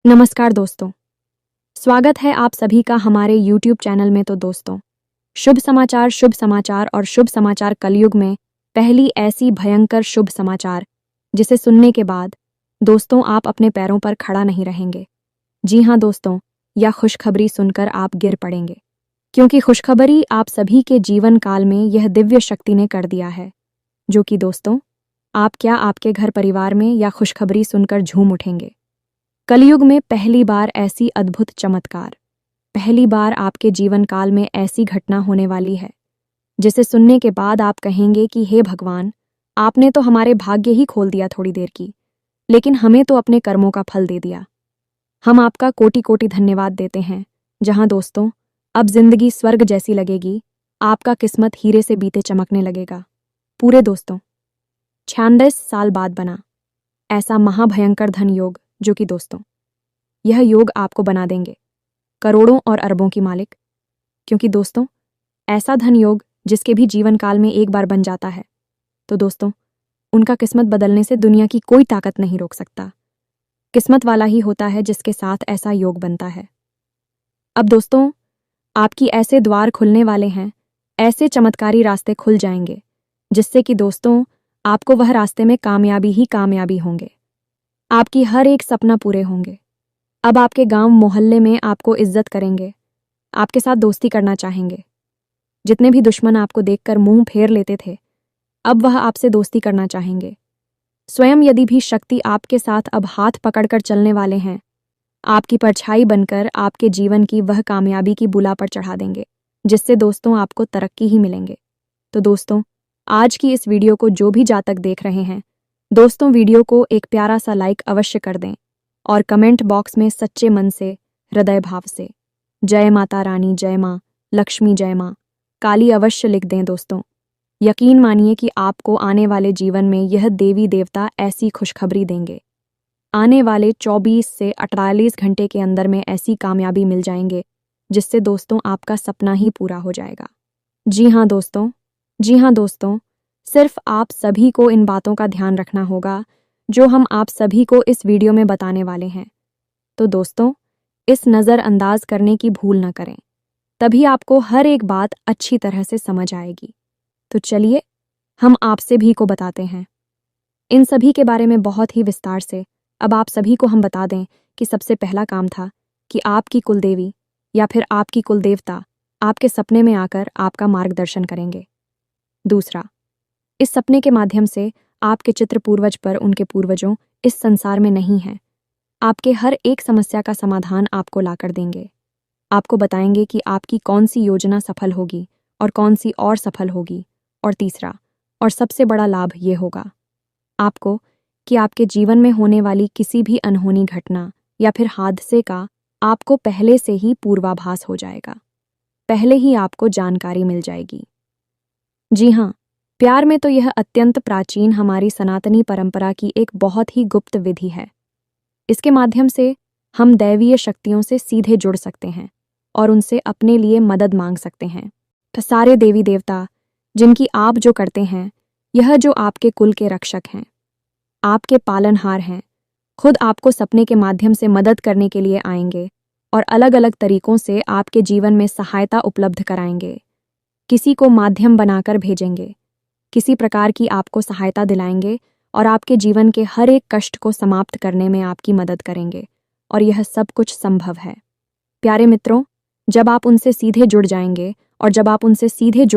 नमस्कार दोस्तों, स्वागत है आप सभी का हमारे YouTube चैनल में। तो दोस्तों, शुभ समाचार और शुभ समाचार कलयुग में पहली ऐसी भयंकर शुभ समाचार जिसे सुनने के बाद दोस्तों आप अपने पैरों पर खड़ा नहीं रहेंगे। जी हाँ दोस्तों, यह खुशखबरी सुनकर आप गिर पड़ेंगे, क्योंकि खुशखबरी आप सभी के जीवन काल में यह दिव्य शक्ति ने कर दिया है, जो कि दोस्तों आप क्या आपके घर परिवार में यह खुशखबरी सुनकर झूम उठेंगे। कलयुग में पहली बार ऐसी अद्भुत चमत्कार, पहली बार आपके जीवन काल में ऐसी घटना होने वाली है जिसे सुनने के बाद आप कहेंगे कि हे भगवान, आपने तो हमारे भाग्य ही खोल दिया थोड़ी देर की, लेकिन हमें तो अपने कर्मों का फल दे दिया। हम आपका कोटि कोटि धन्यवाद देते हैं। जहां दोस्तों अब जिंदगी स्वर्ग जैसी लगेगी, आपका किस्मत हीरे से बीते चमकने लगेगा। पूरे दोस्तों 96 साल बाद बना ऐसा महाभयंकर धन योग, जो कि दोस्तों यह योग आपको बना देंगे करोड़ों और अरबों की मालिक। क्योंकि दोस्तों ऐसा धन योग जिसके भी जीवन काल में एक बार बन जाता है, तो दोस्तों उनका किस्मत बदलने से दुनिया की कोई ताकत नहीं रोक सकता। किस्मत वाला ही होता है जिसके साथ ऐसा योग बनता है। अब दोस्तों आपकी ऐसे द्वार खुलने वाले हैं, ऐसे चमत्कारी रास्ते खुल जाएंगे जिससे कि दोस्तों आपको वह रास्ते में कामयाबी ही कामयाबी होंगे। आपकी हर एक सपना पूरे होंगे। अब आपके गांव मोहल्ले में आपको इज्जत करेंगे, आपके साथ दोस्ती करना चाहेंगे। जितने भी दुश्मन आपको देखकर मुंह फेर लेते थे, अब वह आपसे दोस्ती करना चाहेंगे। स्वयं यदि भी शक्ति आपके साथ अब हाथ पकड़कर चलने वाले हैं, आपकी परछाई बनकर आपके जीवन की वह कामयाबी की बुला पर चढ़ा देंगे, जिससे दोस्तों आपको तरक्की ही मिलेंगे। तो दोस्तों आज की इस वीडियो को जो भी जातक देख रहे हैं, दोस्तों वीडियो को एक प्यारा सा लाइक अवश्य कर दें और कमेंट बॉक्स में सच्चे मन से, हृदय भाव से जय माता रानी, जय माँ लक्ष्मी, जय माँ काली अवश्य लिख दें। दोस्तों यकीन मानिए कि आपको आने वाले जीवन में यह देवी देवता ऐसी खुशखबरी देंगे। आने वाले 24 से 48 घंटे के अंदर में ऐसी कामयाबी मिल जाएंगे जिससे दोस्तों आपका सपना ही पूरा हो जाएगा। जी हाँ दोस्तों, सिर्फ आप सभी को इन बातों का ध्यान रखना होगा जो हम आप सभी को इस वीडियो में बताने वाले हैं। तो दोस्तों इस नज़रअंदाज करने की भूल न करें, तभी आपको हर एक बात अच्छी तरह से समझ आएगी। तो चलिए हम आप सभी को बताते हैं इन सभी के बारे में बहुत ही विस्तार से। अब आप सभी को हम बता दें कि सबसे पहला काम था कि आपकी कुलदेवी या फिर आपकी कुलदेवता आपके सपने में आकर आपका मार्गदर्शन करेंगे। दूसरा, इस सपने के माध्यम से आपके चित्र पूर्वज पर उनके पूर्वजों इस संसार में नहीं हैं, आपके हर एक समस्या का समाधान आपको लाकर देंगे। आपको बताएंगे कि आपकी कौन सी योजना सफल होगी और कौन सी और सफल होगी। और तीसरा और सबसे बड़ा लाभ ये होगा आपको कि आपके जीवन में होने वाली किसी भी अनहोनी घटना या फिर हादसे का आपको पहले से ही पूर्वाभास हो जाएगा, पहले ही आपको जानकारी मिल जाएगी। जी हाँ, प्यार में तो यह अत्यंत प्राचीन हमारी सनातनी परंपरा की एक बहुत ही गुप्त विधि है। इसके माध्यम से हम दैवीय शक्तियों से सीधे जुड़ सकते हैं और उनसे अपने लिए मदद मांग सकते हैं। तो सारे देवी देवता जिनकी आप जो करते हैं, यह जो आपके कुल के रक्षक हैं, आपके पालनहार हैं, खुद आपको सपने के माध्यम से मदद करने के लिए आएंगे और अलग अलग तरीकों से आपके जीवन में सहायता उपलब्ध कराएंगे। किसी को माध्यम बनाकर भेजेंगे, किसी प्रकार की आपको सहायता दिलाएंगे और आपके जीवन के हर एक कष्ट को समाप्त करने में आपकी मदद करेंगे। और यह सब कुछ संभव है। प्यारे मित्रों, जब आप उनसे सीधे जुड़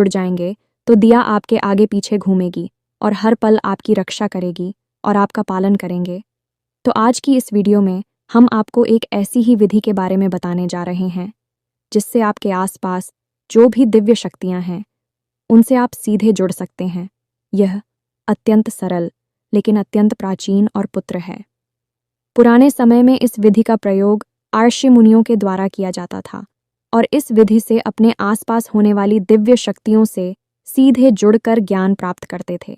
जाएंगे तो दिया आपके आगे पीछे घूमेगी और हर पल आपकी रक्षा करेगी और आपका पालन करेंगे। तो आज की इस वीडियो में हम आपको एक ऐसी ही विधि के बारे में बताने जा रहे हैं जिससे आपके आसपास जो भी दिव्य शक्तियां हैं उनसे आप सीधे जुड़ सकते हैं। यह अत्यंत सरल लेकिन अत्यंत प्राचीन और पुत्र है। पुराने समय में इस विधि का प्रयोग ऋषि मुनियों के द्वारा किया जाता था और इस विधि से अपने आसपास होने वाली दिव्य शक्तियों से सीधे जुड़कर ज्ञान प्राप्त करते थे,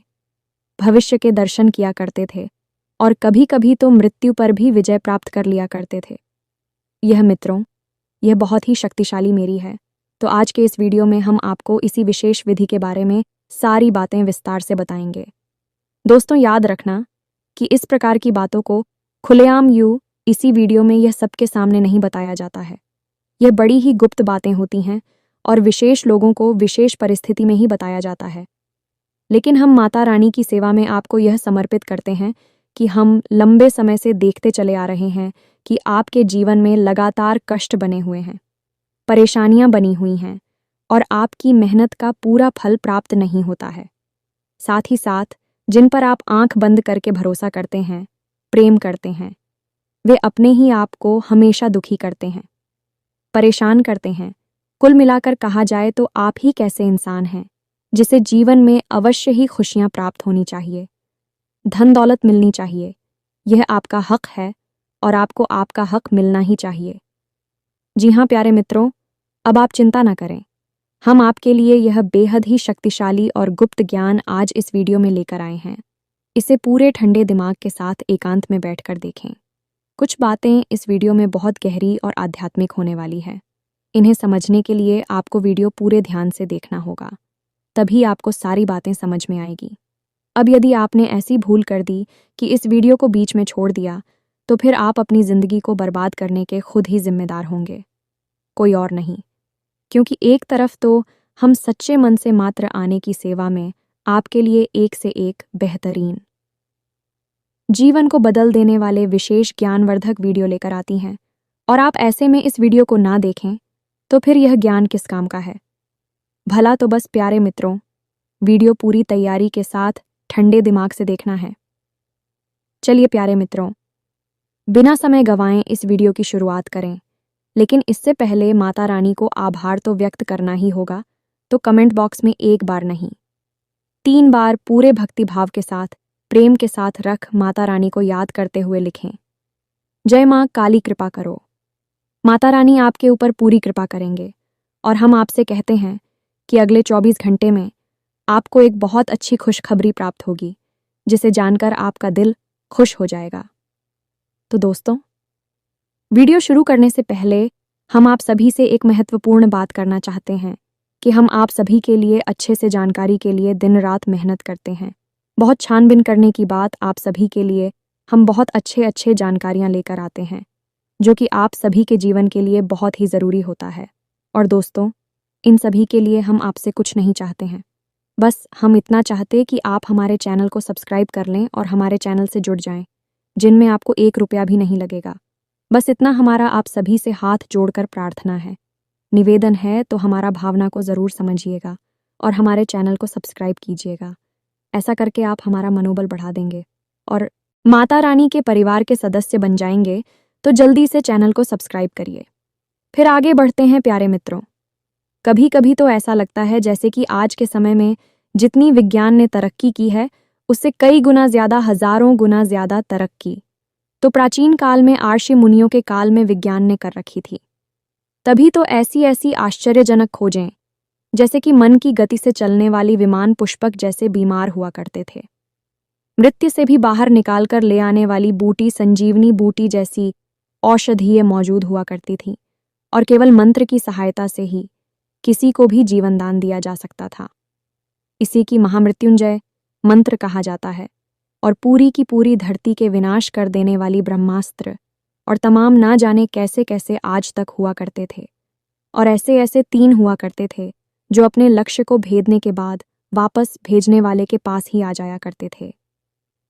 भविष्य के दर्शन किया करते थे और कभी कभी तो मृत्यु पर भी विजय प्राप्त कर लिया करते थे। यह मित्रों, यह बहुत ही शक्तिशाली मेरी है। तो आज के इस वीडियो में हम आपको इसी विशेष विधि के बारे में सारी बातें विस्तार से बताएंगे। दोस्तों याद रखना कि इस प्रकार की बातों को खुलेआम इसी वीडियो में यह सबके सामने नहीं बताया जाता है। यह बड़ी ही गुप्त बातें होती हैं और विशेष लोगों को विशेष परिस्थिति में ही बताया जाता है। लेकिन हम माता रानी की सेवा में आपको यह समर्पित करते हैं कि हम लंबे समय से देखते चले आ रहे हैं कि आपके जीवन में लगातार कष्ट बने हुए हैं, परेशानियां बनी हुई हैं और आपकी मेहनत का पूरा फल प्राप्त नहीं होता है। साथ ही साथ जिन पर आप आंख बंद करके भरोसा करते हैं, प्रेम करते हैं, वे अपने ही आप को हमेशा दुखी करते हैं, परेशान करते हैं। कुल मिलाकर कहा जाए तो आप ही कैसे इंसान हैं जिसे जीवन में अवश्य ही खुशियां प्राप्त होनी चाहिए, धन दौलत मिलनी चाहिए। यह आपका हक है और आपको आपका हक मिलना ही चाहिए। जी हाँ प्यारे मित्रों, अब आप चिंता न करें। हम आपके लिए यह बेहद ही शक्तिशाली और गुप्त ज्ञान आज इस वीडियो में लेकर आए हैं। इसे पूरे ठंडे दिमाग के साथ एकांत में बैठकर देखें। कुछ बातें इस वीडियो में बहुत गहरी और आध्यात्मिक होने वाली है। इन्हें समझने के लिए आपको वीडियो पूरे ध्यान से देखना होगा, तभी आपको सारी बातें समझ में आएगी। अब यदि आपने ऐसी भूल कर दी कि इस वीडियो को बीच में छोड़ दिया, तो फिर आप अपनी ज़िंदगी को बर्बाद करने के खुद ही जिम्मेदार होंगे, कोई और नहीं। क्योंकि एक तरफ तो हम सच्चे मन से मात्र आने की सेवा में आपके लिए एक से एक बेहतरीन, जीवन को बदल देने वाले विशेष ज्ञानवर्धक वीडियो लेकर आती हैं, और आप ऐसे में इस वीडियो को ना देखें तो फिर यह ज्ञान किस काम का है। भला तो बस प्यारे मित्रों, वीडियो पूरी तैयारी के साथ ठंडे दिमाग से देखना है। चलिए प्यारे मित्रों, बिना समय गंवाएं इस वीडियो की शुरुआत करें। लेकिन इससे पहले माता रानी को आभार तो व्यक्त करना ही होगा, तो कमेंट बॉक्स में एक बार नहीं, 3 बार पूरे भक्तिभाव के साथ, प्रेम के साथ रख माता रानी को याद करते हुए लिखें, जय माँ काली कृपा करो। माता रानी आपके ऊपर पूरी कृपा करेंगे और हम आपसे कहते हैं कि अगले 24 घंटे में आपको एक बहुत अच्छी खुशखबरी प्राप्त होगी, जिसे जानकर आपका दिल खुश हो जाएगा। तो दोस्तों, वीडियो शुरू करने से पहले हम आप सभी से एक महत्वपूर्ण बात करना चाहते हैं कि हम आप सभी के लिए अच्छे से जानकारी के लिए दिन रात मेहनत करते हैं। बहुत छानबीन करने की बात आप सभी के लिए हम बहुत अच्छे जानकारियां लेकर आते हैं, जो कि आप सभी के जीवन के लिए बहुत ही ज़रूरी होता है। और दोस्तों, इन सभी के लिए हम आपसे कुछ नहीं चाहते हैं, बस हम इतना चाहते कि आप हमारे चैनल को सब्सक्राइब कर लें और हमारे चैनल से जुड़ जाएं, जिनमें आपको 1 रुपया भी नहीं लगेगा। बस इतना हमारा आप सभी से हाथ जोड़कर प्रार्थना है, निवेदन है, तो हमारा भावना को ज़रूर समझिएगा और हमारे चैनल को सब्सक्राइब कीजिएगा। ऐसा करके आप हमारा मनोबल बढ़ा देंगे और माता रानी के परिवार के सदस्य बन जाएंगे। तो जल्दी से चैनल को सब्सक्राइब करिए। फिर आगे बढ़ते हैं प्यारे मित्रों। कभी कभी तो ऐसा लगता है जैसे कि आज के समय में जितनी विज्ञान ने तरक्की की है, उससे कई गुना ज़्यादा, हजारों गुना ज़्यादा तरक्की तो प्राचीन काल में आर्षि मुनियों के काल में विज्ञान ने कर रखी थी। तभी तो ऐसी आश्चर्यजनक खोजें, जैसे कि मन की गति से चलने वाली विमान पुष्पक जैसे बीमार हुआ करते थे, मृत्यु से भी बाहर निकालकर ले आने वाली बूटी संजीवनी बूटी जैसी औषधीय मौजूद हुआ करती थी, और केवल मंत्र की सहायता से ही किसी को भी जीवन दान दिया जा सकता था। इसी की महामृत्युंजय मंत्र कहा जाता है, और पूरी की पूरी धरती के विनाश कर देने वाली ब्रह्मास्त्र और तमाम ना जाने कैसे कैसे आज तक हुआ करते थे। और ऐसे 3 हुआ करते थे जो अपने लक्ष्य को भेदने के बाद वापस भेजने वाले के पास ही आ जाया करते थे।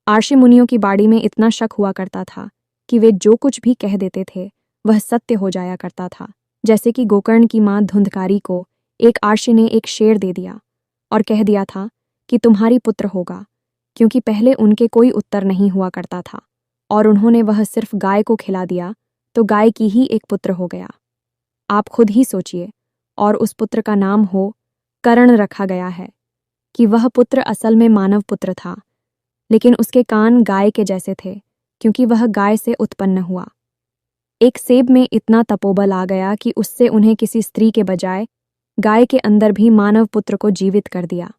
आर्षि मुनियों की बाड़ी में इतना शक हुआ करता था कि वे जो कुछ भी कह देते थे वह सत्य हो जाया करता था। जैसे कि गोकर्ण की मां धुंधकारी को एक आर्षि ने एक शेर दे दिया और कह दिया था कि तुम्हारी पुत्र होगा, क्योंकि पहले उनके कोई उत्तर नहीं हुआ करता था और उन्होंने वह सिर्फ गाय को खिला दिया, तो गाय की ही एक पुत्र हो गया। आप खुद ही सोचिए, और उस पुत्र का नाम हो कर्ण रखा गया है कि वह पुत्र असल में मानव पुत्र था, लेकिन उसके कान गाय के जैसे थे, क्योंकि वह गाय से उत्पन्न हुआ। एक सेब में इतना तपोबल आ गया कि उससे उन्हें किसी स्त्री के बजाय गाय के अंदर भी मानव पुत्र को जीवित कर दिया,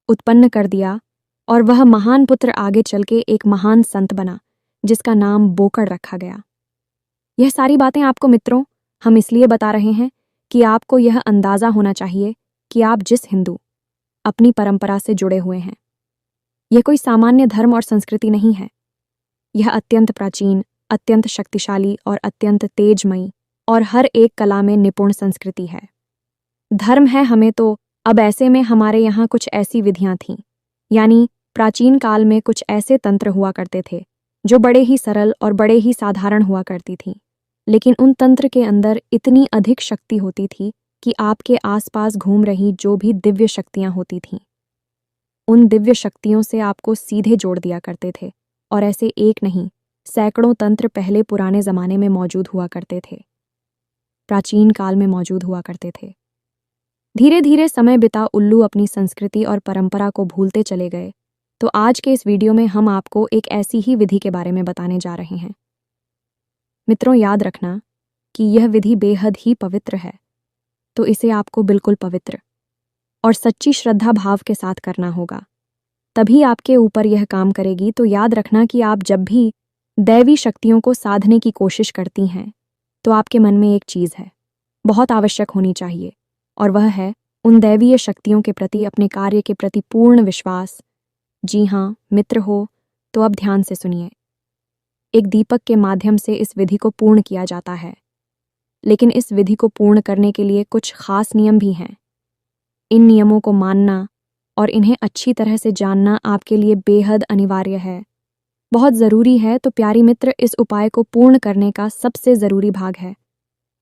उत्पन्न कर दिया, और वह महान पुत्र आगे चल के एक महान संत बना, जिसका नाम बोकड़ रखा गया। यह सारी बातें आपको मित्रों हम इसलिए बता रहे हैं कि आपको यह अंदाज़ा होना चाहिए कि आप जिस हिंदू अपनी परंपरा से जुड़े हुए हैं, यह कोई सामान्य धर्म और संस्कृति नहीं है। यह अत्यंत प्राचीन, अत्यंत शक्तिशाली और अत्यंत तेजमयी और हर एक कला में निपुण संस्कृति है। धर्म है हमें तो अब ऐसे में हमारे यहाँ कुछ ऐसी विधियां थीं, यानी प्राचीन काल में कुछ ऐसे तंत्र हुआ करते थे जो बड़े ही सरल और बड़े ही साधारण हुआ करती थीं, लेकिन उन तंत्र के अंदर इतनी अधिक शक्ति होती थी कि आपके आसपास घूम रही जो भी दिव्य शक्तियां होती थीं, उन दिव्य शक्तियों से आपको सीधे जोड़ दिया करते थे। और ऐसे एक नहीं, सैकड़ों तंत्र पहले पुराने जमाने में मौजूद हुआ करते थे, प्राचीन काल में मौजूद हुआ करते थे। धीरे धीरे समय बिता उल्लू अपनी संस्कृति और परंपरा को भूलते चले गए, तो आज के इस वीडियो में हम आपको एक ऐसी ही विधि के बारे में बताने जा रहे हैं। मित्रों, याद रखना कि यह विधि बेहद ही पवित्र है, तो इसे आपको बिल्कुल पवित्र और सच्ची श्रद्धा भाव के साथ करना होगा, तभी आपके ऊपर यह काम करेगी। तो याद रखना कि आप जब भी दैवी शक्तियों को साधने की कोशिश करती हैं, तो आपके मन में एक चीज़ है, बहुत आवश्यक होनी चाहिए, और वह है उन दैवीय शक्तियों के प्रति अपने कार्य के प्रति पूर्ण विश्वास। जी हाँ मित्र हो, तो अब ध्यान से सुनिए। एक दीपक के माध्यम से इस विधि को पूर्ण किया जाता है, लेकिन इस विधि को पूर्ण करने के लिए कुछ खास नियम भी हैं। इन नियमों को मानना और इन्हें अच्छी तरह से जानना आपके लिए बेहद अनिवार्य है, बहुत ज़रूरी है। तो प्यारी मित्र, इस उपाय को पूर्ण करने का सबसे ज़रूरी भाग है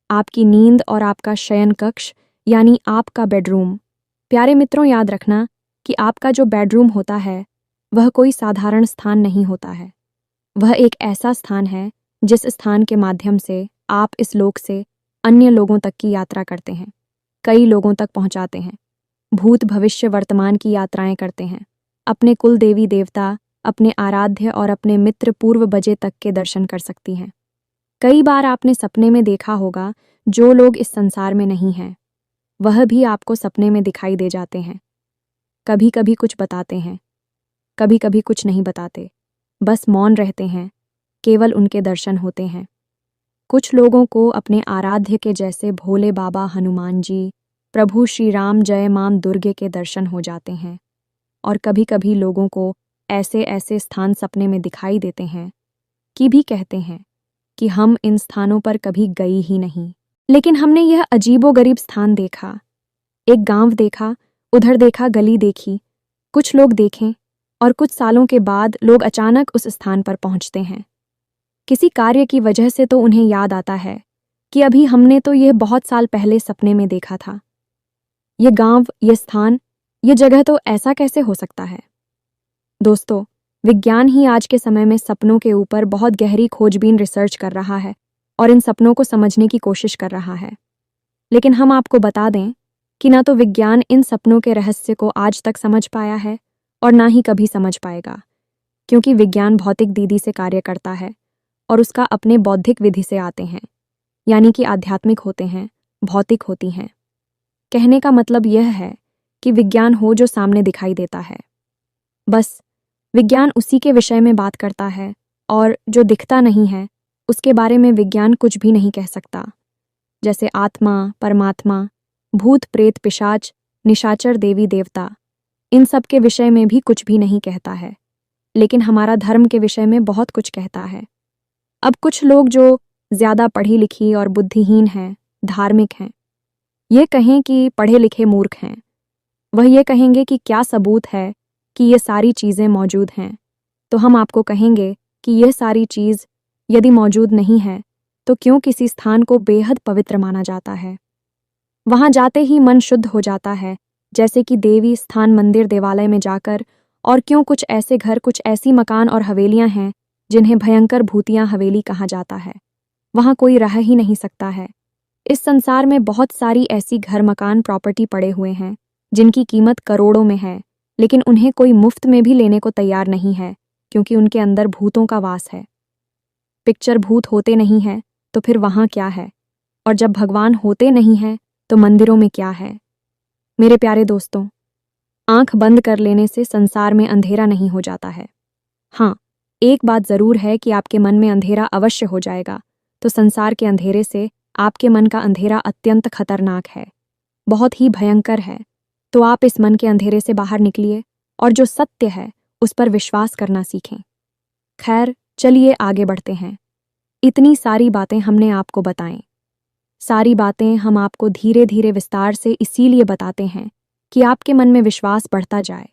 आपकी नींद और आपका शयन कक्ष, यानी आपका बेडरूम। प्यारे मित्रों, याद रखना कि आपका जो बेडरूम होता है वह कोई साधारण स्थान नहीं होता है। वह एक ऐसा स्थान है जिस स्थान के माध्यम से आप इस लोक से अन्य लोगों तक की यात्रा करते हैं, कई लोगों तक पहुंचाते हैं, भूत भविष्य वर्तमान की यात्राएं करते हैं, अपने कुल देवी देवता, अपने आराध्य और अपने मित्र पूर्व बजे तक के दर्शन कर सकती हैं। कई बार आपने सपने में देखा होगा जो लोग इस संसार में नहीं हैं, वह भी आपको सपने में दिखाई दे जाते हैं। कभी कभी कुछ बताते हैं, कभी कभी कुछ नहीं बताते, बस मौन रहते हैं, केवल उनके दर्शन होते हैं। कुछ लोगों को अपने आराध्य के जैसे भोले बाबा हनुमान जी, प्रभु श्री राम, जय मां दुर्गे के दर्शन हो जाते हैं। और कभी कभी लोगों को ऐसे ऐसे स्थान सपने में दिखाई देते हैं कि भी कहते हैं कि हम इन स्थानों पर कभी गई ही नहीं, लेकिन हमने यह अजीबोगरीब स्थान देखा, एक गांव देखा, उधर देखा, गली देखी, कुछ लोग देखें, और कुछ सालों के बाद लोग अचानक उस स्थान पर पहुंचते हैं। किसी कार्य की वजह से तो उन्हें याद आता है कि अभी हमने तो यह बहुत साल पहले सपने में देखा था। ये गांव, ये स्थान, ये जगह तो ऐसा कैसे हो सकता है? दोस्तों, विज्ञान ही आज के समय में सपनों के ऊपर बहुत गहरी खोजबीन रिसर्च कर रहा है और इन सपनों को समझने की कोशिश कर रहा है। लेकिन हम आपको बता दें कि ना तो विज्ञान इन सपनों के रहस्य को आज तक समझ पाया है और ना ही कभी समझ पाएगा, क्योंकि विज्ञान भौतिक दीदी से कार्य करता है और उसका अपने बौद्धिक विधि से आते हैं, यानी कि आध्यात्मिक होते हैं, भौतिक होती हैं। कहने का मतलब यह है कि विज्ञान हो जो सामने दिखाई देता है, बस विज्ञान उसी के विषय में बात करता है, और जो दिखता नहीं है उसके बारे में विज्ञान कुछ भी नहीं कह सकता। जैसे आत्मा, परमात्मा, भूत प्रेत, पिशाच, निशाचर, देवी देवता, इन सब के विषय में भी कुछ भी नहीं कहता है, लेकिन हमारा धर्म के विषय में बहुत कुछ कहता है। अब कुछ लोग जो ज़्यादा पढ़ी लिखी और बुद्धिहीन हैं, धार्मिक हैं, ये कहें कि पढ़े लिखे मूर्ख हैं, वह ये कहेंगे कि क्या सबूत है कि ये सारी चीज़ें मौजूद हैं। तो हम आपको कहेंगे कि यह सारी चीज़ यदि मौजूद नहीं है तो क्यों किसी स्थान को बेहद पवित्र माना जाता है? वहाँ जाते ही मन शुद्ध हो जाता है, जैसे कि देवी स्थान, मंदिर, देवालय में जाकर। और क्यों कुछ ऐसे घर, कुछ ऐसी मकान और हवेलियाँ हैं जिन्हें भयंकर भूतिया हवेली कहा जाता है, वहाँ कोई रह ही नहीं सकता है। इस संसार में बहुत सारी ऐसी घर, मकान, प्रॉपर्टी पड़े हुए हैं जिनकी कीमत करोड़ों में है, लेकिन उन्हें कोई मुफ्त में भी लेने को तैयार नहीं है, क्योंकि उनके अंदर भूतों का वास है। पिक्चर भूत होते नहीं है तो फिर वहाँ क्या है? और जब भगवान होते नहीं हैं तो मंदिरों में क्या है? मेरे प्यारे दोस्तों, आंख बंद कर लेने से संसार में अंधेरा नहीं हो जाता है। हाँ, एक बात ज़रूर है कि आपके मन में अंधेरा अवश्य हो जाएगा, तो संसार के अंधेरे से आपके मन का अंधेरा अत्यंत खतरनाक है, बहुत ही भयंकर है। तो आप इस मन के अंधेरे से बाहर निकलिए और जो सत्य है उस पर विश्वास करना सीखें। खैर, चलिए आगे बढ़ते हैं। इतनी सारी बातें हमने आपको बताएं। सारी बातें हम आपको धीरे धीरे विस्तार से इसीलिए बताते हैं कि आपके मन में विश्वास बढ़ता जाए,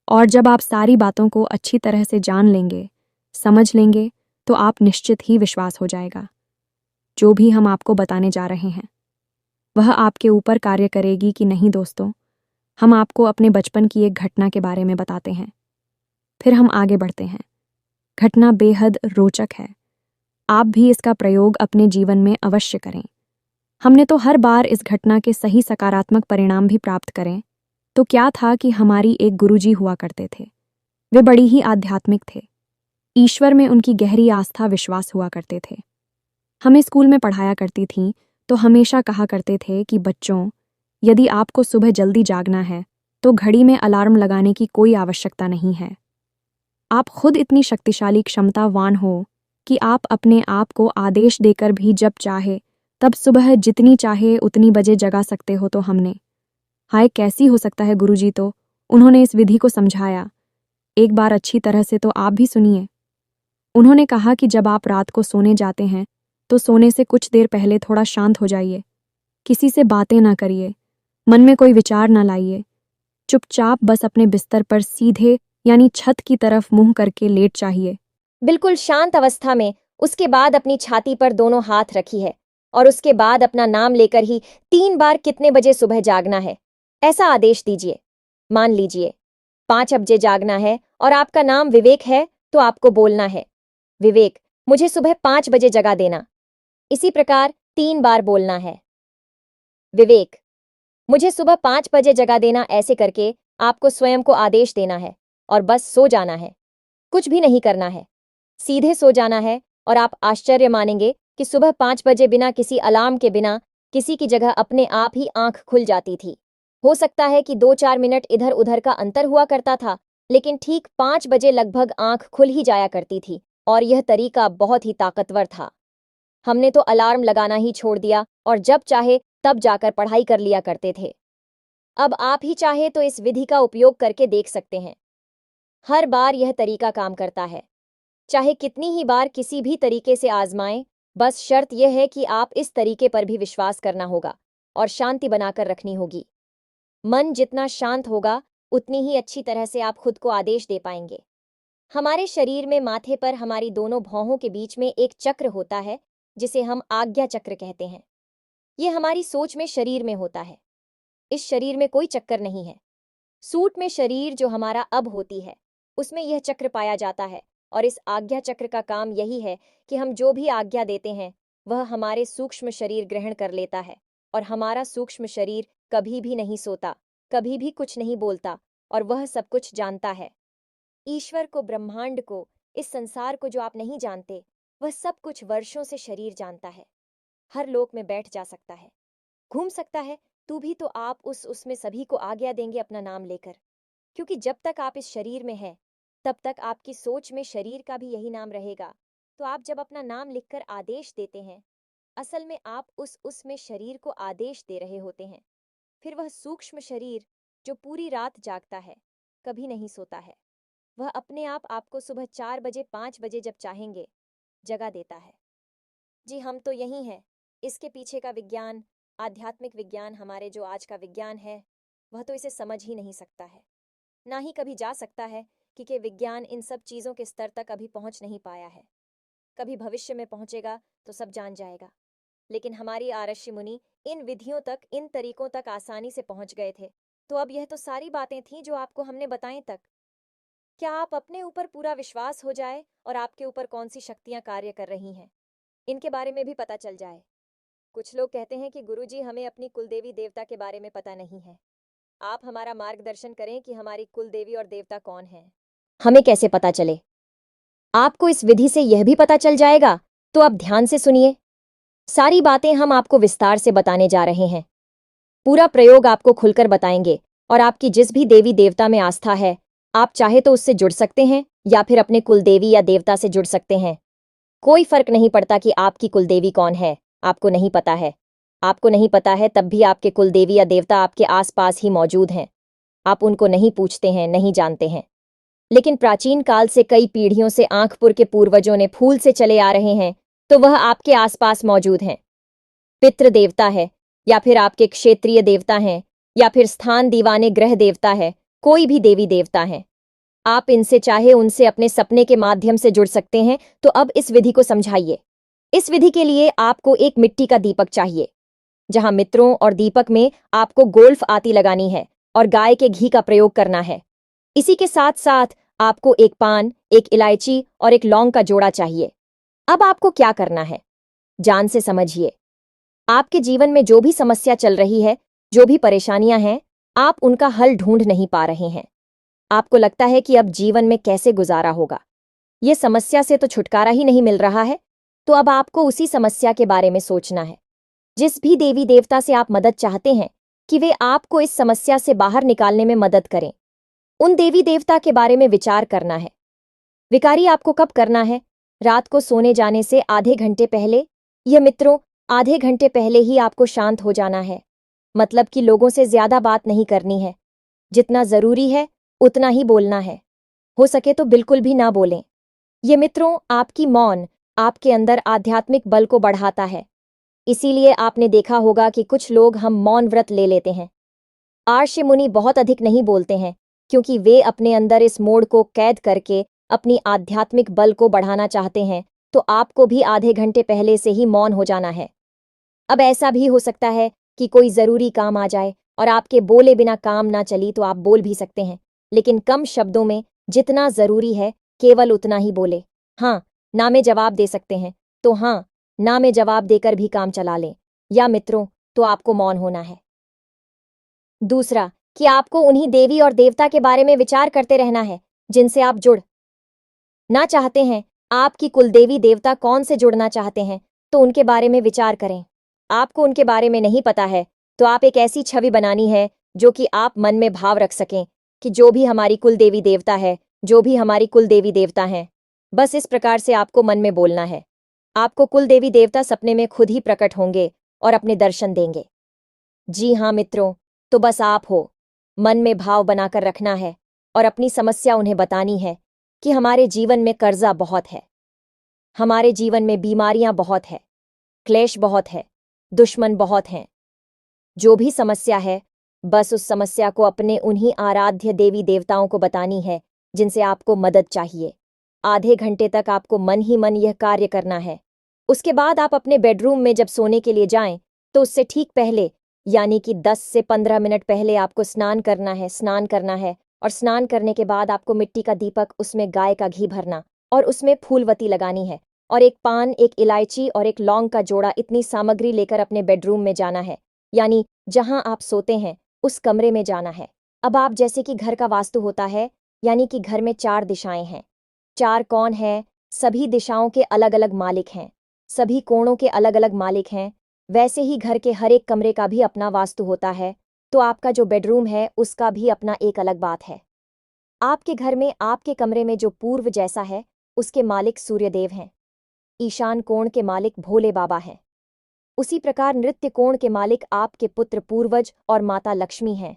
और जब आप सारी बातों को अच्छी तरह से जान लेंगे, समझ लेंगे, तो आप निश्चित ही विश्वास हो जाएगा। जो भी हम आपको बताने जा रहे हैं वह आपके ऊपर कार्य करेगी कि नहीं दोस्तों। हम आपको अपने बचपन की एक घटना के बारे में बताते हैं, फिर हम आगे बढ़ते हैं। घटना बेहद रोचक है, आप भी इसका प्रयोग अपने जीवन में अवश्य करें। हमने तो हर बार इस घटना के सही सकारात्मक परिणाम भी प्राप्त करें। तो क्या था कि हमारी एक गुरुजी हुआ करते थे। वे बड़ी ही आध्यात्मिक थे, ईश्वर में उनकी गहरी आस्था विश्वास हुआ करते थे। हमें स्कूल में पढ़ाया करती थीं तो हमेशा कहा करते थे कि बच्चों, यदि आपको सुबह जल्दी जागना है तो घड़ी में अलार्म लगाने की कोई आवश्यकता नहीं है। आप खुद इतनी शक्तिशाली क्षमतावान हो कि आप अपने आप को आदेश देकर भी जब चाहे तब सुबह जितनी चाहे उतनी बजे जगा सकते हो। तो हमने, हाय कैसी हो सकता है गुरुजी, तो उन्होंने इस विधि को समझाया। एक बार अच्छी तरह से तो आप भी सुनिए। उन्होंने कहा कि जब आप रात को सोने जाते हैं तो सोने से कुछ देर पहले थोड़ा शांत हो जाइए, किसी से बातें ना करिए, मन में कोई विचार ना लाइए, चुपचाप बस अपने बिस्तर पर सीधे यानी छत की तरफ मुंह करके लेट जाइए। बिल्कुल शांत अवस्था में उसके बाद अपनी छाती पर दोनों हाथ रखी है और उसके बाद अपना नाम लेकर ही 3 बार कितने बजे सुबह जागना है ऐसा आदेश दीजिए। मान लीजिए 5 बजे जागना है और आपका नाम विवेक है, तो आपको बोलना है, विवेक मुझे सुबह 5 बजे जगा देना। इसी प्रकार 3 बार बोलना है, विवेक मुझे सुबह 5 बजे जगा देना। ऐसे करके आपको स्वयं को आदेश देना है और बस सो जाना है, कुछ भी नहीं करना है, सीधे सो जाना है। और आप आश्चर्य मानेंगे कि सुबह 5 बजे बिना किसी अलार्म के, बिना किसी की जगह अपने आप ही आंख खुल जाती थी। हो सकता है कि 2-4 मिनट इधर उधर का अंतर हुआ करता था, लेकिन ठीक 5 बजे लगभग आंख खुल ही जाया करती थी। और यह तरीका बहुत ही ताकतवर था। हमने तो अलार्म लगाना ही छोड़ दिया और जब चाहे तब जाकर पढ़ाई कर लिया करते थे। अब आप ही चाहे तो इस विधि का उपयोग करके देख सकते हैं। हर बार यह तरीका काम करता है, चाहे कितनी ही बार किसी भी तरीके से आजमाएं। बस शर्त यह है कि आप इस तरीके पर भी विश्वास करना होगा और शांति बनाकर रखनी होगी। मन जितना शांत होगा उतनी ही अच्छी तरह से आप खुद को आदेश दे पाएंगे। हमारे शरीर में माथे पर हमारी दोनों भौहों के बीच में एक चक्र होता है जिसे हम आज्ञा चक्र कहते हैं। यह हमारी सोच में शरीर में होता है। इस शरीर में कोई चक्कर नहीं है। सूट में शरीर जो हमारा अब होती है उसमें यह चक्र पाया जाता है। और इस आज्ञा चक्र का काम यही है कि हम जो भी आज्ञा देते हैं वह हमारे सूक्ष्म शरीर ग्रहण कर लेता है। और हमारा सूक्ष्म शरीर कभी भी नहीं सोता, कभी भी कुछ नहीं बोलता, और वह सब कुछ जानता है। ईश्वर को, ब्रह्मांड को, इस संसार को जो आप नहीं जानते, वह सब कुछ वर्षों से शरीर जानता है। हर लोक में बैठ जा सकता है, घूम सकता है, तू भी तो आप उसमें सभी को आज्ञा देंगे अपना नाम लेकर। क्योंकि जब तक आप इस शरीर में हैं तब तक आपकी सोच में शरीर का भी यही नाम रहेगा। तो आप जब अपना नाम लिखकर आदेश देते हैं, असल में आप उसमें शरीर को आदेश दे रहे होते हैं। फिर वह सूक्ष्म शरीर जो पूरी रात जागता है, कभी नहीं सोता है, वह अपने आप आपको सुबह 4 बजे 5 बजे जब चाहेंगे जगा देता है। जी हम तो यही हैं। इसके पीछे का विज्ञान, आध्यात्मिक विज्ञान, हमारे जो आज का विज्ञान है वह तो इसे समझ ही नहीं सकता है, ना ही कभी जा सकता है, क्योंकि विज्ञान इन सब चीज़ों के स्तर तक अभी पहुंच नहीं पाया है। कभी भविष्य में पहुंचेगा तो सब जान जाएगा। लेकिन हमारी आरष्य मुनि इन विधियों तक, इन तरीकों तक आसानी से पहुंच गए थे। तो अब यह तो सारी बातें थीं जो आपको हमने बताएं तक। क्या आप अपने ऊपर पूरा विश्वास हो जाए और आपके ऊपर कौन सी शक्तियां कार्य कर रही हैं, इनके बारे में भी पता चल जाए। कुछ लोग कहते हैं कि गुरुजी हमें अपनी कुलदेवी देवता के बारे में पता नहीं है। आप हमारा मार्गदर्शन करें कि हमारी कुलदेवी और देवता कौन है। हमें कैसे पता चले? आपको इस विधि से यह भी पता चल जाएगा। तो आप ध्यान से सुनिए, सारी बातें हम आपको विस्तार से बताने जा रहे हैं। पूरा प्रयोग आपको खुलकर बताएंगे। और आपकी जिस भी देवी देवता में आस्था है, आप चाहे तो उससे जुड़ सकते हैं या फिर अपने कुलदेवी या देवता से जुड़ सकते हैं। कोई फर्क नहीं पड़ता कि आपकी कुलदेवी कौन है। आपको नहीं पता है, आपको नहीं पता है, तब भी आपके कुलदेवी या देवता आपके आसपास ही मौजूद हैं। आप उनको नहीं पूछते हैं, नहीं जानते हैं। लेकिन प्राचीन काल से, कई पीढ़ियों से आंखपुर के पूर्वजों ने फूल से चले आ रहे हैं तो वह आपके आसपास मौजूद हैं। पितृ देवता है, या फिर आपके क्षेत्रीय देवता हैं, या फिर स्थान दीवाने ग्रह देवता है, कोई भी देवी देवता है। आप इनसे चाहे उनसे अपने सपने के माध्यम से जुड़ सकते हैं। तो अब इस विधि को समझाइए। इस विधि के लिए आपको एक मिट्टी का दीपक चाहिए, जहां मित्रों और दीपक में आपको गोल्फ आती लगानी है और गाय के घी का प्रयोग करना है। इसी के साथ साथ आपको एक पान, एक इलायची और एक लौंग का जोड़ा चाहिए। अब आपको क्या करना है, जान से समझिए। आपके जीवन में जो भी समस्या चल रही है, जो भी परेशानियां हैं, आप उनका हल ढूंढ नहीं पा रहे हैं। आपको लगता है कि अब जीवन में कैसे गुजारा होगा, यह समस्या से तो छुटकारा ही नहीं मिल रहा है। तो अब आपको उसी समस्या के बारे में सोचना है। जिस भी देवी देवता से आप मदद चाहते हैं कि वे आपको इस समस्या से बाहर निकालने में मदद करें, उन देवी देवता के बारे में विचार करना है। विकारी आपको कब करना है? रात को सोने जाने से आधे घंटे पहले। यह मित्रों, आधे घंटे पहले ही आपको शांत हो जाना है। मतलब कि लोगों से ज्यादा बात नहीं करनी है। जितना जरूरी है उतना ही बोलना है। हो सके तो बिल्कुल भी ना बोलें। ये मित्रों, आपकी मौन आपके अंदर आध्यात्मिक बल को बढ़ाता है। इसीलिए आपने देखा होगा कि कुछ लोग हम मौन व्रत ले लेते हैं। आर्ष मुनि बहुत अधिक नहीं बोलते हैं, क्योंकि वे अपने अंदर इस मोड़ को कैद करके अपनी आध्यात्मिक बल को बढ़ाना चाहते हैं। तो आपको भी आधे घंटे पहले से ही मौन हो जाना है। अब ऐसा भी हो सकता है कि कोई जरूरी काम आ जाए और आपके बोले बिना काम ना चली, तो आप बोल भी सकते हैं, लेकिन कम शब्दों में। जितना जरूरी है केवल उतना ही बोले। हाँ, ना में जवाब दे सकते हैं तो हाँ, ना में जवाब देकर भी काम चला लें। या मित्रों, तो आपको मौन होना है। दूसरा, कि आपको उन्हीं देवी और देवता के बारे में विचार करते रहना है जिनसे आप जुड़ ना चाहते हैं। आपकी कुलदेवी देवता कौन से जुड़ना चाहते हैं, तो उनके बारे में विचार करें। आपको उनके बारे में नहीं पता है, तो आप एक ऐसी छवि बनानी है जो कि आप मन में भाव रख सकें कि जो भी हमारी कुलदेवी देवता है, जो भी हमारी कुलदेवी देवता हैं। बस इस प्रकार से आपको मन में बोलना है। आपको कुलदेवी देवता सपने में खुद ही प्रकट होंगे और अपने दर्शन देंगे। जी हाँ मित्रों, तो बस आप हो। मन में भाव बनाकर रखना है और अपनी समस्या उन्हें बतानी है कि हमारे जीवन में कर्जा बहुत है, हमारे जीवन में बीमारियां बहुत है, क्लेश बहुत है, दुश्मन बहुत हैं। जो भी समस्या है, बस उस समस्या को अपने उन्हीं आराध्य देवी देवताओं को बतानी है जिनसे आपको मदद चाहिए। आधे घंटे तक आपको मन ही मन यह कार्य करना है। उसके बाद आप अपने बेडरूम में जब सोने के लिए जाएं, तो उससे ठीक पहले, यानी कि 10 से 15 मिनट पहले आपको स्नान करना है। और स्नान करने के बाद आपको मिट्टी का दीपक, उसमें गाय का घी भरना और उसमें फूलवती लगानी है। और एक पान, एक इलायची और एक लौंग का जोड़ा, इतनी सामग्री लेकर अपने बेडरूम में जाना है। यानी जहां आप सोते हैं उस कमरे में जाना है। अब आप जैसे कि घर का वास्तु होता है, यानी कि घर में 4 दिशाएं हैं। 4 कौन है? सभी दिशाओं के अलग अलग मालिक हैं, सभी कोणों के अलग अलग मालिक हैं। वैसे ही घर के हर एक कमरे का भी अपना वास्तु होता है। तो आपका जो बेडरूम है उसका भी अपना एक अलग बात है। आपके घर में, आपके कमरे में जो पूर्व जैसा है, उसके मालिक सूर्यदेव हैं। ईशान कोण के मालिक भोले बाबा हैं। उसी प्रकार नृत्य कोण के मालिक आपके पुत्र पूर्वज और माता लक्ष्मी हैं।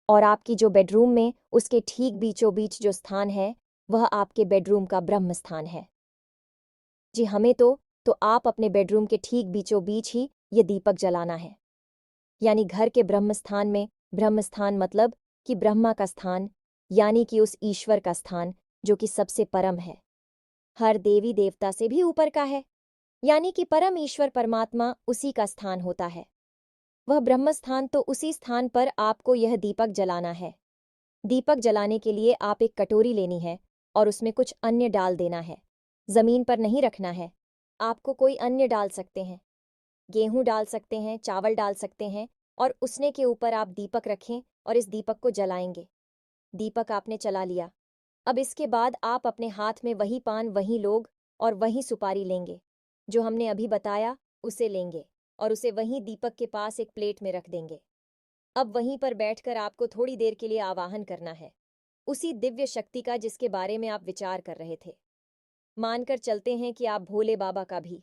और आपकी जो बेडरूम में, उसके ठीक बीचों बीच जो स्थान है, वह आपके बेडरूम का ब्रह्म स्थान है। जी हमें तो आप अपने बेडरूम के ठीक बीचों बीच ही ये दीपक जलाना है। यानी घर के ब्रह्म स्थान में, ब्रह्म स्थान मतलब कि ब्रह्मा का स्थान, यानी कि उस ईश्वर का स्थान जो कि सबसे परम है, हर देवी देवता से भी ऊपर का है। यानी कि परम ईश्वर परमात्मा, उसी का स्थान होता है वह ब्रह्म स्थान। तो उसी स्थान पर आपको यह दीपक जलाना है। दीपक जलाने के लिए आप एक कटोरी लेनी है और उसमें कुछ अन्य डाल देना है। जमीन पर नहीं रखना है। आपको कोई अन्य डाल सकते हैं, गेहूं डाल सकते हैं, चावल डाल सकते हैं। और उसने के ऊपर आप दीपक रखें और इस दीपक को जलाएंगे। दीपक आपने चला लिया। अब इसके बाद आप अपने हाथ में वही पान, वही लोग और वही सुपारी लेंगे जो हमने अभी बताया, उसे लेंगे और उसे वहीं दीपक के पास एक प्लेट में रख देंगे। अब वहीं पर बैठकर आपको थोड़ी देर के लिए आवाहन करना है उसी दिव्य शक्ति का जिसके बारे में आप विचार कर रहे थे। मानकर चलते हैं कि आप भोले बाबा का भी,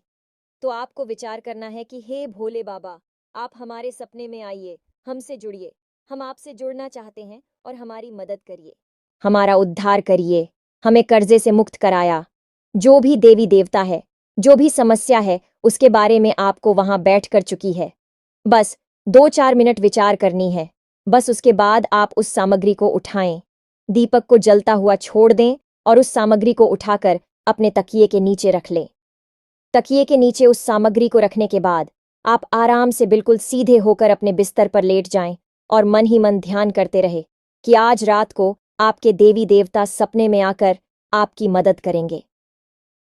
तो आपको विचार करना है कि हे भोले बाबा, आप हमारे सपने में आइए, हमसे जुड़िए। हम आपसे जुड़ना चाहते हैं और हमारी मदद करिए, हमारा उद्धार करिए, हमें कर्जे से मुक्त कराया। जो भी देवी देवता है, जो भी समस्या है उसके बारे में आपको वहां बैठ कर चुकी है। बस 2-4 मिनट विचार करनी है। बस उसके बाद आप उस सामग्री को उठाएं, दीपक को जलता हुआ छोड़ दें और उस सामग्री को उठाकर अपने तकिए के नीचे रख लें। तकिए के नीचे उस सामग्री को रखने के बाद आप आराम से बिल्कुल सीधे होकर अपने बिस्तर पर लेट जाएं और मन ही मन ध्यान करते रहे कि आज रात को आपके देवी देवता सपने में आकर आपकी मदद करेंगे,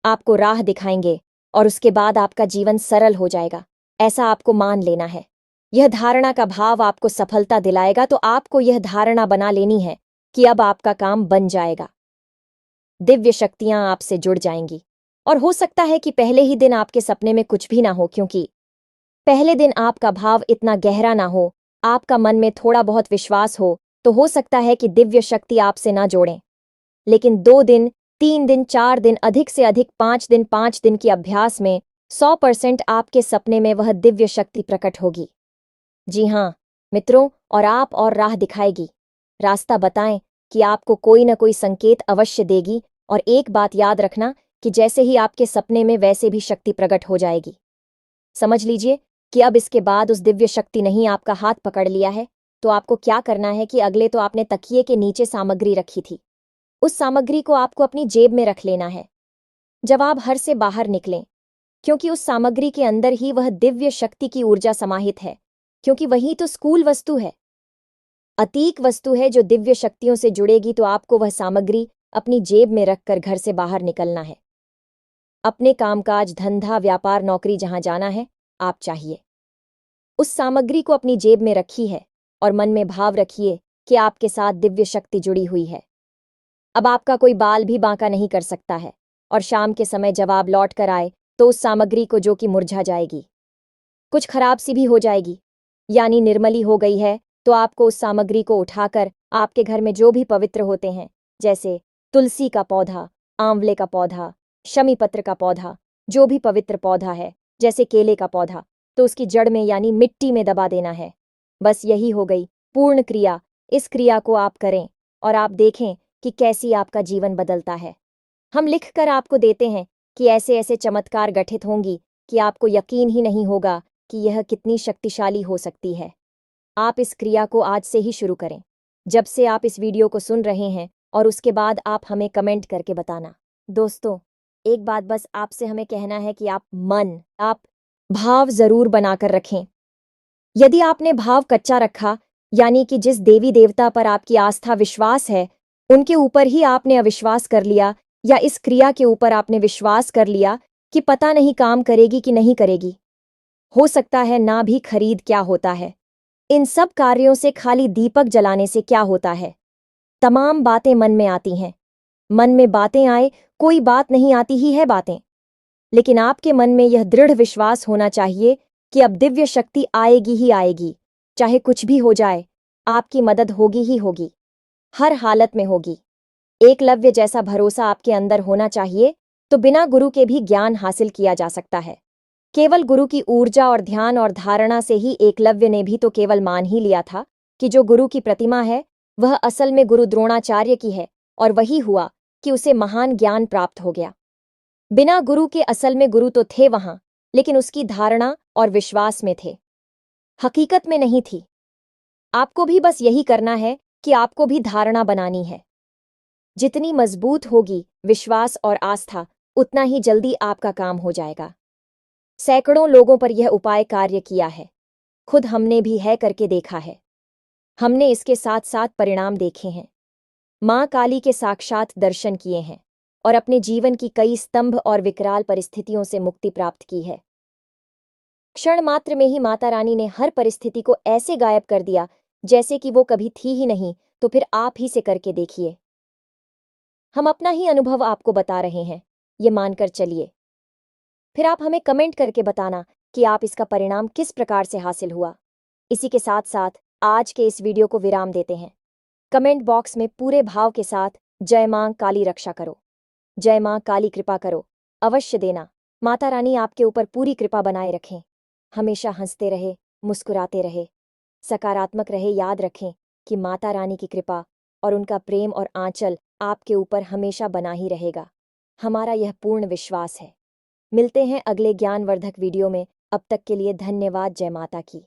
आपको राह दिखाएंगे और उसके बाद आपका जीवन सरल हो जाएगा। ऐसा आपको मान लेना है। यह धारणा का भाव आपको सफलता दिलाएगा, तो आपको यह धारणा बना लेनी है कि अब आपका काम बन जाएगा। दिव्य शक्तियां आपसे जुड़ जाएंगी और हो सकता है कि पहले ही दिन आपके सपने में कुछ भी ना हो, क्योंकि पहले दिन आपका भाव इतना गहरा ना हो, आपका मन में थोड़ा बहुत विश्वास हो सकता है कि दिव्य शक्ति आपसे ना जोड़ें। लेकिन 2 दिन, 3 दिन, 4 दिन, अधिक से अधिक 5 दिन की अभ्यास में 100% आपके सपने में वह दिव्य शक्ति प्रकट होगी। जी हाँ मित्रों, और आप और राह दिखाएगी, रास्ता बताएं कि आपको कोई न कोई संकेत अवश्य देगी। और एक बात याद रखना कि जैसे ही आपके सपने में वैसे भी शक्ति प्रकट हो जाएगी। समझ लीजिए कि अब इसके बाद उस दिव्य शक्ति नहीं आपका हाथ पकड़ लिया है, तो आपको क्या करना है कि अगले तो आपने तकिए के नीचे सामग्री रखी थी, उस सामग्री को आपको अपनी जेब में रख लेना है जब आप घर से बाहर निकलें, क्योंकि उस सामग्री के अंदर ही वह दिव्य शक्ति की ऊर्जा समाहित है, क्योंकि वही तो स्कूल वस्तु है, अतीक वस्तु है जो दिव्य शक्तियों से जुड़ेगी। तो आपको वह सामग्री अपनी जेब में रखकर घर से बाहर निकलना है। अपने कामकाज, धंधा, व्यापार, नौकरी जहां जाना है आप चाहिए, उस सामग्री को अपनी जेब में रखी है और मन में भाव रखिए कि आपके साथ दिव्य शक्ति जुड़ी हुई है। अब आपका कोई बाल भी बांका नहीं कर सकता है, और शाम के समय जब आप लौट कर आए तो उस सामग्री को, जो कि मुरझा जाएगी, कुछ खराब सी भी हो जाएगी, यानी निर्मली हो गई है, तो आपको उस सामग्री को उठाकर आपके घर में जो भी पवित्र होते हैं, जैसे तुलसी का पौधा, आंवले का पौधा, शमी पत्र का पौधा, जो भी पवित्र पौधा है, जैसे केले का पौधा, तो उसकी जड़ में यानी मिट्टी में दबा देना है। बस यही हो गई पूर्ण क्रिया। इस क्रिया को आप करें और आप देखें कि कैसी आपका जीवन बदलता है। हम लिख कर आपको देते हैं कि ऐसे ऐसे चमत्कार गठित होंगी कि आपको यकीन ही नहीं होगा कि यह कितनी शक्तिशाली हो सकती है। आप इस क्रिया को आज से ही शुरू करें, जब से आप इस वीडियो को सुन रहे हैं, और उसके बाद आप हमें कमेंट करके बताना। दोस्तों, एक बात बस आपसे हमें कहना है कि आप भाव जरूर बनाकर रखें। यदि आपने भाव कच्चा रखा, यानी कि जिस देवी देवता पर आपकी आस्था विश्वास है उनके ऊपर ही आपने अविश्वास कर लिया, या इस क्रिया के ऊपर आपने विश्वास कर लिया कि पता नहीं काम करेगी कि नहीं करेगी, हो सकता है ना भी खरीद क्या होता है, इन सब कार्यों से खाली दीपक जलाने से क्या होता है। तमाम बातें मन में आती हैं, मन में बातें आए, कोई बात नहीं आती ही है बातें, लेकिन आपके मन में यह दृढ़ विश्वास होना चाहिए कि अब दिव्य शक्ति आएगी ही आएगी, चाहे कुछ भी हो जाए, आपकी मदद होगी ही होगी, हर हालत में होगी। एकलव्य जैसा भरोसा आपके अंदर होना चाहिए, तो बिना गुरु के भी ज्ञान हासिल किया जा सकता है। केवल गुरु की ऊर्जा और ध्यान और धारणा से ही एकलव्य ने भी तो केवल मान ही लिया था कि जो गुरु की प्रतिमा है वह असल में गुरु द्रोणाचार्य की है, और वही हुआ कि उसे महान ज्ञान प्राप्त हो गया। बिना गुरु के असल में गुरु तो थे वहां, लेकिन उसकी धारणा और विश्वास में थे, हकीकत में नहीं थी। आपको भी बस यही करना है कि आपको भी धारणा बनानी है। जितनी मजबूत होगी विश्वास और आस्था, उतना ही जल्दी आपका काम हो जाएगा। सैकड़ों लोगों पर यह उपाय कार्य किया है, खुद हमने भी है करके देखा है। हमने इसके साथ साथ परिणाम देखे हैं, मां काली के साक्षात दर्शन किए हैं, और अपने जीवन की कई स्तंभ और विकराल परिस्थितियों से मुक्ति प्राप्त की है। क्षण मात्र में ही माता रानी ने हर परिस्थिति को ऐसे गायब कर दिया जैसे कि वो कभी थी ही नहीं। तो फिर आप ही से करके देखिए। हम अपना ही अनुभव आपको बता रहे हैं, ये मानकर चलिए। फिर आप हमें कमेंट करके बताना कि आप इसका परिणाम किस प्रकार से हासिल हुआ। इसी के साथ साथ आज के इस वीडियो को विराम देते हैं। कमेंट बॉक्स में पूरे भाव के साथ जय मां काली रक्षा करो, जय मां काली कृपा करो अवश्य देना। माता रानी आपके ऊपर पूरी कृपा बनाए रखें, हमेशा हंसते रहे, मुस्कुराते रहे, सकारात्मक रहे। याद रखें कि माता रानी की कृपा और उनका प्रेम और आंचल आपके ऊपर हमेशा बना ही रहेगा। हमारा यह पूर्ण विश्वास है। मिलते हैं अगले ज्ञानवर्धक वीडियो में। अब तक के लिए धन्यवाद। जय माता की।